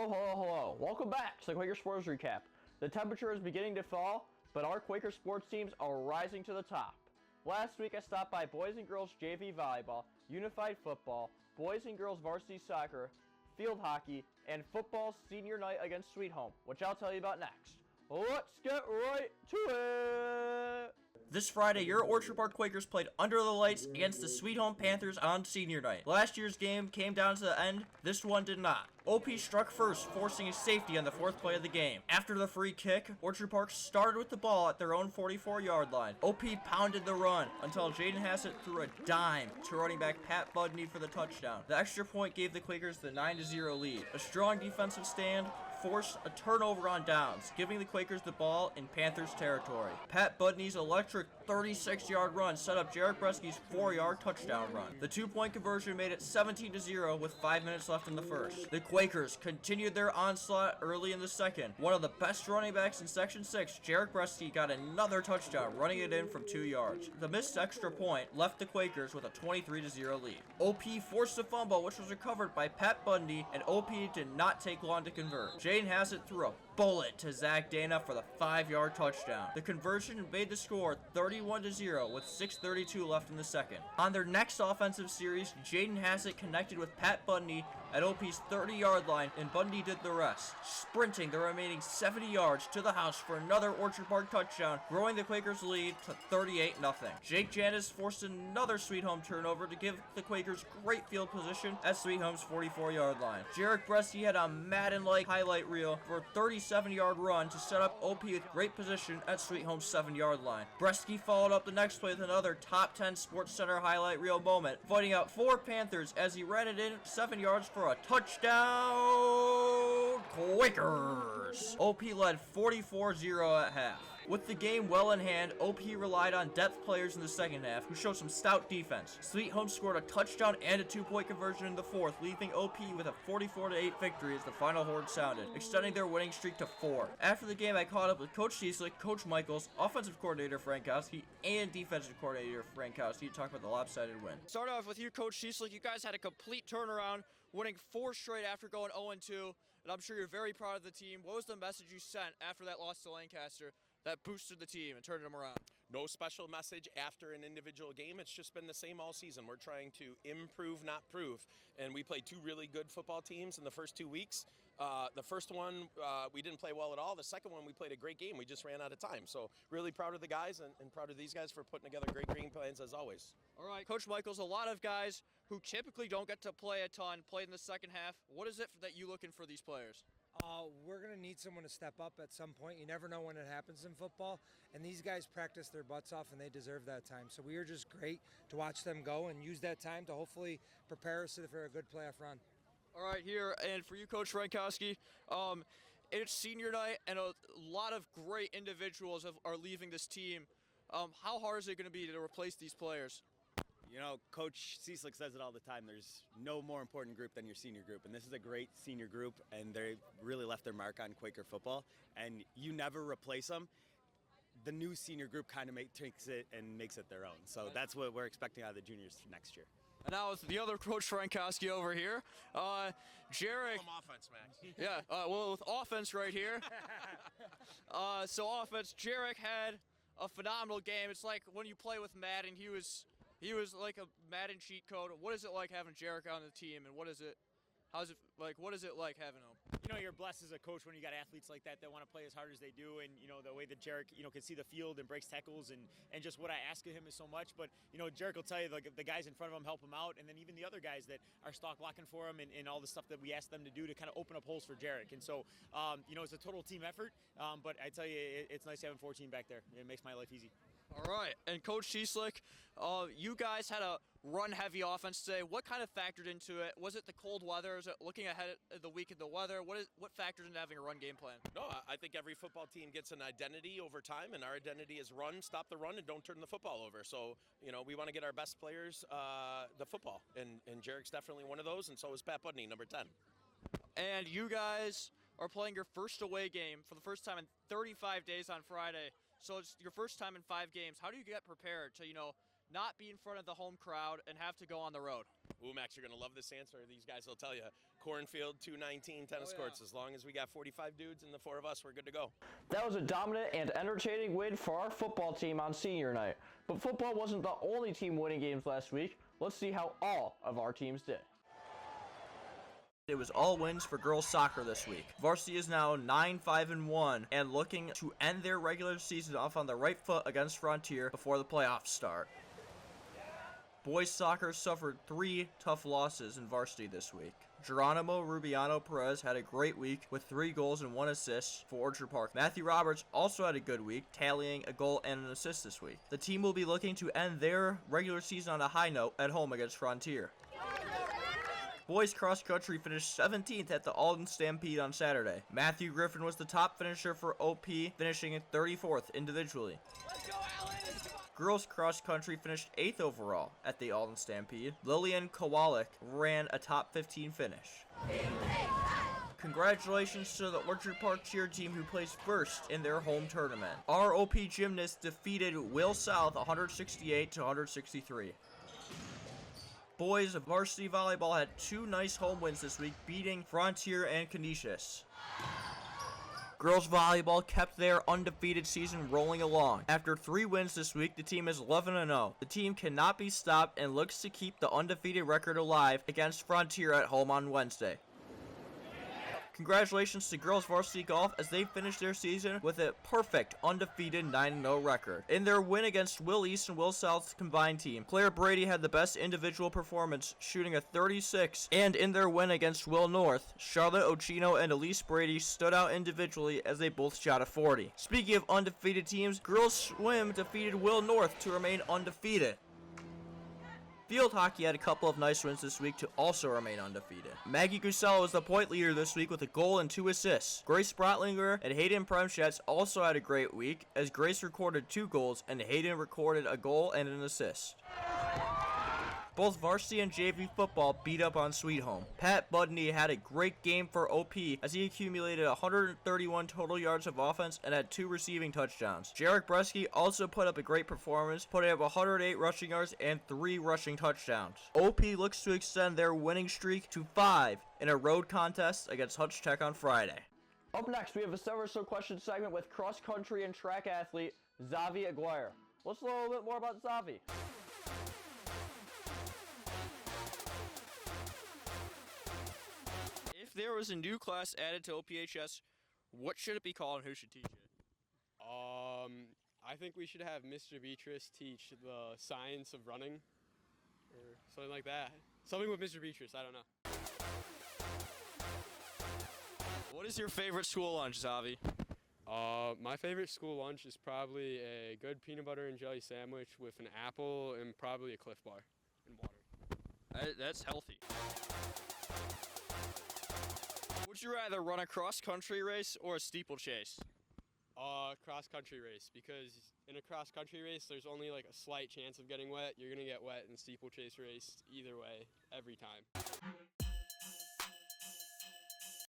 Hello, hello, hello. Welcome back to the Quaker Sports Recap. The temperature is beginning to fall, but our Quaker sports teams are rising to the top. Last week I stopped by boys and girls JV volleyball, unified football, boys and girls varsity soccer, field hockey, and football senior night against Sweet Home, which I'll tell you about next. Let's get right to it! This Friday, your Orchard Park Quakers played under the lights against the Sweet Home Panthers on senior night. Last year's game came down to the end. This one did not. OP struck first, forcing a safety on the fourth play of the game. After the free kick, Orchard Park started with the ball at their own 44-yard line. OP pounded the run until Jaden Hassett threw a dime to running back Pat Budney for the touchdown. The extra point gave the Quakers the 9-0 lead. A strong defensive stand forced a turnover on downs, giving the Quakers the ball in Panthers territory. Pat Budney's electric 36-yard run set up Jarek Bresky's 4-yard touchdown run. The 2-point conversion made it 17-0 with 5 minutes left in the first. The Quakers continued their onslaught early in the second. One of the best running backs in Section 6, Jarek Bresky, got another touchdown, running it in from 2 yards. The missed extra point left the Quakers with a 23-0 lead. OP forced a fumble, which was recovered by Pat Bundy, and OP did not take long to convert. Jaden Hassett threw a bullet to Zach Dana for the 5-yard touchdown. The conversion made the score 31-0 with 6:32 left in the second. On their next offensive series, Jaden Hassett connected with Pat Bundy at OP's 30-yard line, and Bundy did the rest, sprinting the remaining 70 yards to the house for another Orchard Park touchdown, growing the Quakers' lead to 38-0. Jake Janis forced another Sweet Home turnover to give the Quakers great field position at Sweet Home's 44-yard line. Jarek Bresky had a Madden-like highlight reel for a 37-yard run to set up OP with great position at Sweet Home's 7-yard line. Bresky followed up the next play with another top 10 Sports Center highlight reel moment, fighting out 4 Panthers as he ran it in 7 yards for a touchdown. Quakers! OP led 44-0 at half. With the game well in hand, OP relied on depth players in the second half, who showed some stout defense. Sweet Home scored a touchdown and a 2-point conversion in the fourth, leaving OP with a 44-8 victory as the final horn sounded, extending their winning streak to 4. After the game, I caught up with Coach Cieslik, Coach Michaels, offensive coordinator Frankowski, and defensive coordinator Frankowski to talk about the lopsided win. Start off with you, Coach Cieslik. You guys had a complete turnaround, winning 4 straight after going 0-2, and I'm sure you're very proud of the team. What was the message you sent after that loss to Lancaster that boosted the team and turned them around? No special message after an individual game. It's just been the same all season. We're trying to improve, not prove. And we played 2 really good football teams in the first 2 weeks. The first one, we didn't play well at all. The second one, we played a great game. We just ran out of time. So really proud of the guys and proud of these guys for putting together great game plans as always. All right, Coach Michaels, a lot of guys who typically don't get to play a ton played in the second half. What is it that you looking for these players? We're going to need someone to step up at some point. You never know when it happens in football, and these guys practice their butts off, and they deserve that time. So we are just great to watch them go and use that time to hopefully prepare us for a good playoff run. All right, here, and for you, Coach Frankowski, it's senior night, and a lot of great individuals are leaving this team. How hard is it going to be to replace these players? You know, Coach Cieslik says it all the time. There's no more important group than your senior group, and this is a great senior group, and they really left their mark on Quaker football, and you never replace them. The new senior group kind of takes it and makes it their own, so that's what we're expecting out of the juniors next year. And now it's the other Coach Frankowski over here. Jarek. Some offense, Max. Yeah, well, with offense right here. So offense, Jarek had a phenomenal game. It's like when you play with Madden, he was like a Madden cheat code. What is it like having Jarek on the team, and what is it like having him? You know, you're blessed as a coach when you got athletes like that want to play as hard as they do, and you know the way that Jarek, can see the field and breaks tackles, and just what I ask of him is so much. But Jarek will tell you, like, the guys in front of him help him out, and then even the other guys that are stock blocking for him, and all the stuff that we ask them to do to kind of open up holes for Jarek. And so it's a total team effort. But I tell you, it's nice having 14 back there. It makes my life easy. All right, and Coach Cieslik, you guys had a run-heavy offense today. What kind of factored into it? Was it the cold weather? Is it looking ahead at the week of the weather? What factors into having a run game plan? No, I think every football team gets an identity over time, and our identity is run, stop the run, and don't turn the football over. So, we want to get our best players the football, and Jarek's definitely one of those, and so is Pat Budney, number 10. And you guys are playing your first away game for the first time in 35 days on Friday. So it's your first time in 5 games. How do you get prepared to, not be in front of the home crowd and have to go on the road? Ooh, Max, you're going to love this answer. These guys will tell you. Cornfield, 219 tennis courts. As long as we got 45 dudes and the 4 of us, we're good to go. That was a dominant and entertaining win for our football team on senior night. But football wasn't the only team winning games last week. Let's see how all of our teams did. It was all wins for girls soccer this week. Varsity is now 9-5-1 and looking to end their regular season off on the right foot against Frontier before the playoffs start. Boys soccer suffered 3 tough losses in varsity this week. Geronimo Rubiano Perez had a great week with 3 goals and 1 assist for Orchard Park. Matthew Roberts also had a good week, tallying a goal and an assist this week. The team will be looking to end their regular season on a high note at home against Frontier. Boys cross country finished 17th at the Alden Stampede on Saturday. Matthew Griffin was the top finisher for OP, finishing 34th individually. Girls cross country finished 8th overall at the Alden Stampede. Lillian Kowalik ran a top 15 finish. Congratulations to the Orchard Park cheer team who placed first in their home tournament. Our OP gymnasts defeated Will South 168 to 163. Boys varsity volleyball had 2 nice home wins this week, beating Frontier and Canisius. Girls volleyball kept their undefeated season rolling along. After 3 wins this week, the team is 11-0. The team cannot be stopped and looks to keep the undefeated record alive against Frontier at home on Wednesday. Congratulations to girls varsity golf as they finished their season with a perfect undefeated 9-0 record. In their win against Will East and Will South's combined team, Claire Brady had the best individual performance, shooting a 36, and in their win against Will North, Charlotte Ochino and Elise Brady stood out individually as they both shot a 40. Speaking of undefeated teams, girls swim defeated Will North to remain undefeated. Field hockey had a couple of nice wins this week to also remain undefeated. Maggie Gusella was the point leader this week with a goal and 2 assists. Grace Brotlinger and Hayden Premschatz also had a great week, as Grace recorded 2 goals and Hayden recorded a goal and an assist. Both varsity and JV football beat up on Sweet Home. Pat Budney had a great game for OP as he accumulated 131 total yards of offense and had 2 receiving touchdowns. Jarek Bresky also put up a great performance, putting up 108 rushing yards and 3 rushing touchdowns. OP looks to extend their winning streak to 5 in a road contest against Hutch Tech on Friday. Up next, we have a Sever So Question segment with cross-country and track athlete Zavi Aguirre. Let's learn a little bit more about Zavi. If there was a new class added to OPHS, what should it be called and who should teach it? I think we should have Mr. Beatrice teach the science of running or something like that. Something with Mr. Beatrice, I don't know. What is your favorite school lunch, Zavi? My favorite school lunch is probably a good peanut butter and jelly sandwich with an apple and probably a Cliff Bar and water. That's healthy. Would you rather run a cross-country race or a steeplechase? Cross-country race, because in a cross-country race, there's only like a slight chance of getting wet. You're gonna get wet in steeplechase race either way, every time.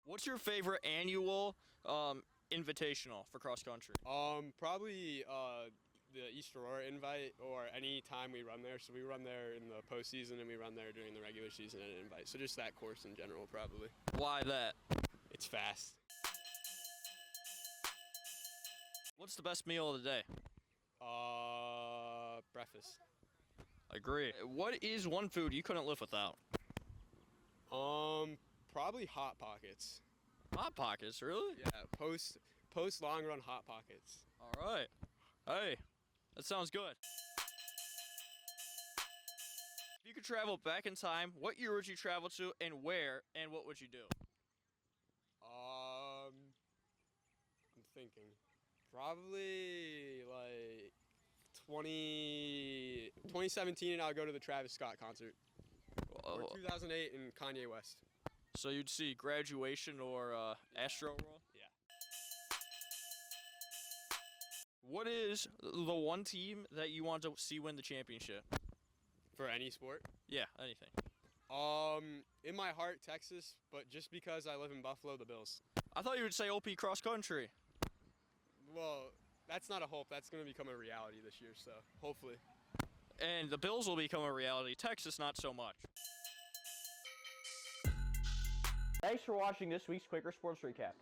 What's your favorite annual invitational for cross-country? Probably the East Aurora invite, or any time we run there. So we run there in the postseason and we run there during the regular season at an invite. So just that course in general, probably. Why that? It's fast. What's the best meal of the day? Breakfast. Agree. What is one food you couldn't live without? Probably Hot Pockets. Hot Pockets, really? Yeah, post long run Hot Pockets. All right. Hey, that sounds good. If you could travel back in time, what year would you travel to and where, and what would you do? I'm thinking. Probably like 2017, and I'll go to the Travis Scott concert. Or 2008 in Kanye West. So you'd see Graduation or Astro World? Yeah. What is the one team that you want to see win the championship? For any sport? Yeah, anything. In my heart, Texas, but just because I live in Buffalo, the Bills. I thought you would say OP cross country. Well, that's not a hope. That's going to become a reality this year, so hopefully. and the Bills will become a reality. Texas, not so much. Thanks for watching this week's Quaker Sports Recap.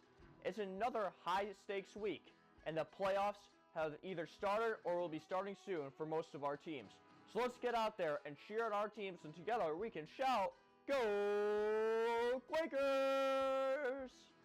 It's another high-stakes week, and the playoffs have either started or will be starting soon for most of our teams. So let's get out there and cheer on our teams, and together we can shout, Go Quakers!